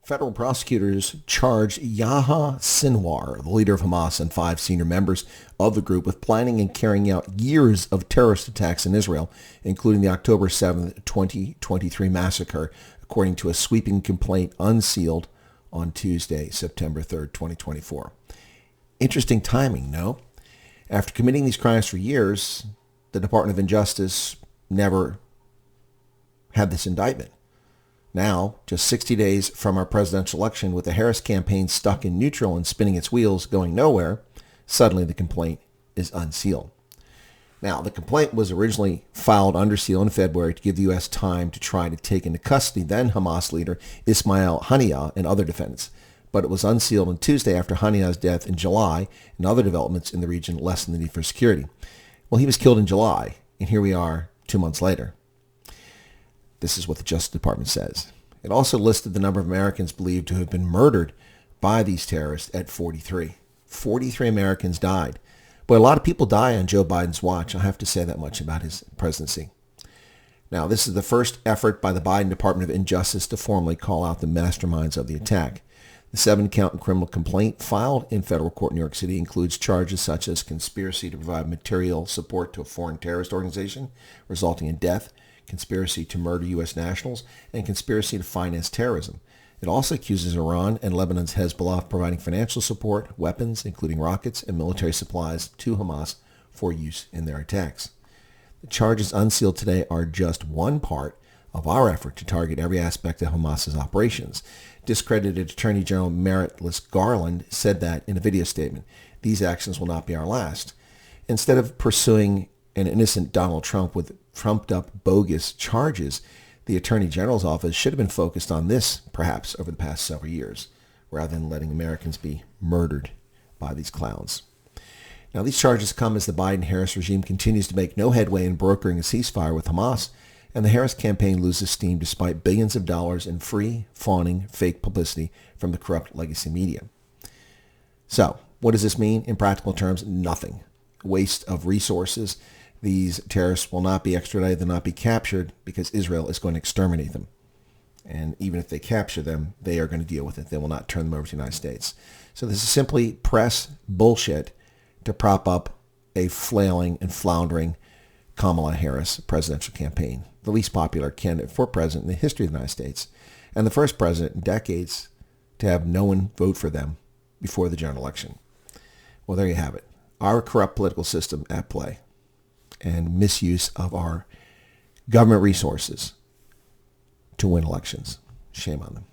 Federal prosecutors charged Yahya Sinwar, the leader of Hamas, and 5 senior members of the group with planning and carrying out years of terrorist attacks in Israel, including the October 7, 2023 massacre, according to a sweeping complaint unsealed on Tuesday, September 3, 2024. Interesting timing, no? After committing these crimes for years, the Department of Justice never had this indictment. Now, just 60 days from our presidential election, with the Harris campaign stuck in neutral and spinning its wheels, going nowhere, suddenly the complaint is unsealed. Now, the complaint was originally filed under seal in February to give the U.S. time to try to take into custody then Hamas leader Ismail Haniyeh and other defendants. But it was unsealed on Tuesday after Haniyeh's death in July and other developments in the region lessened the need for security. Well, he was killed in July, and here we are 2 months later. This is what the Justice Department says. It also listed the number of Americans believed to have been murdered by these terrorists at 43. 43 Americans died. But a lot of people die on Joe Biden's watch. I have to say that much about his presidency. Now, this is the first effort by the Biden Department of Injustice to formally call out the masterminds of the attack. The 7-count criminal complaint filed in federal court in New York City includes charges such as conspiracy to provide material support to a foreign terrorist organization, resulting in death, conspiracy to murder U.S. nationals, and conspiracy to finance terrorism. It also accuses Iran and Lebanon's Hezbollah of providing financial support, weapons, including rockets, and military supplies to Hamas for use in their attacks. The charges unsealed today are just one part of our effort to target every aspect of Hamas's operations. Discredited Attorney General Merrick Garland said that in a video statement. These actions will not be our last. Instead of pursuing an innocent Donald Trump with trumped-up bogus charges, the Attorney General's office should have been focused on this, perhaps, over the past several years, rather than letting Americans be murdered by these clowns. Now, these charges come as the Biden-Harris regime continues to make no headway in brokering a ceasefire with Hamas, and the Harris campaign loses steam despite billions of dollars in free, fawning, fake publicity from the corrupt legacy media. So, what does this mean? In practical terms, nothing. Waste of resources. These terrorists will not be extradited, they'll not be captured because Israel is going to exterminate them. And even if they capture them, they are going to deal with it. They will not turn them over to the United States. So this is simply press bullshit to prop up a flailing and floundering Kamala Harris presidential campaign, the least popular candidate for president in the history of the United States, and the first president in decades to have no one vote for them before the general election. Well, there you have it. Our corrupt political system at play, and misuse of our government resources to win elections. Shame on them.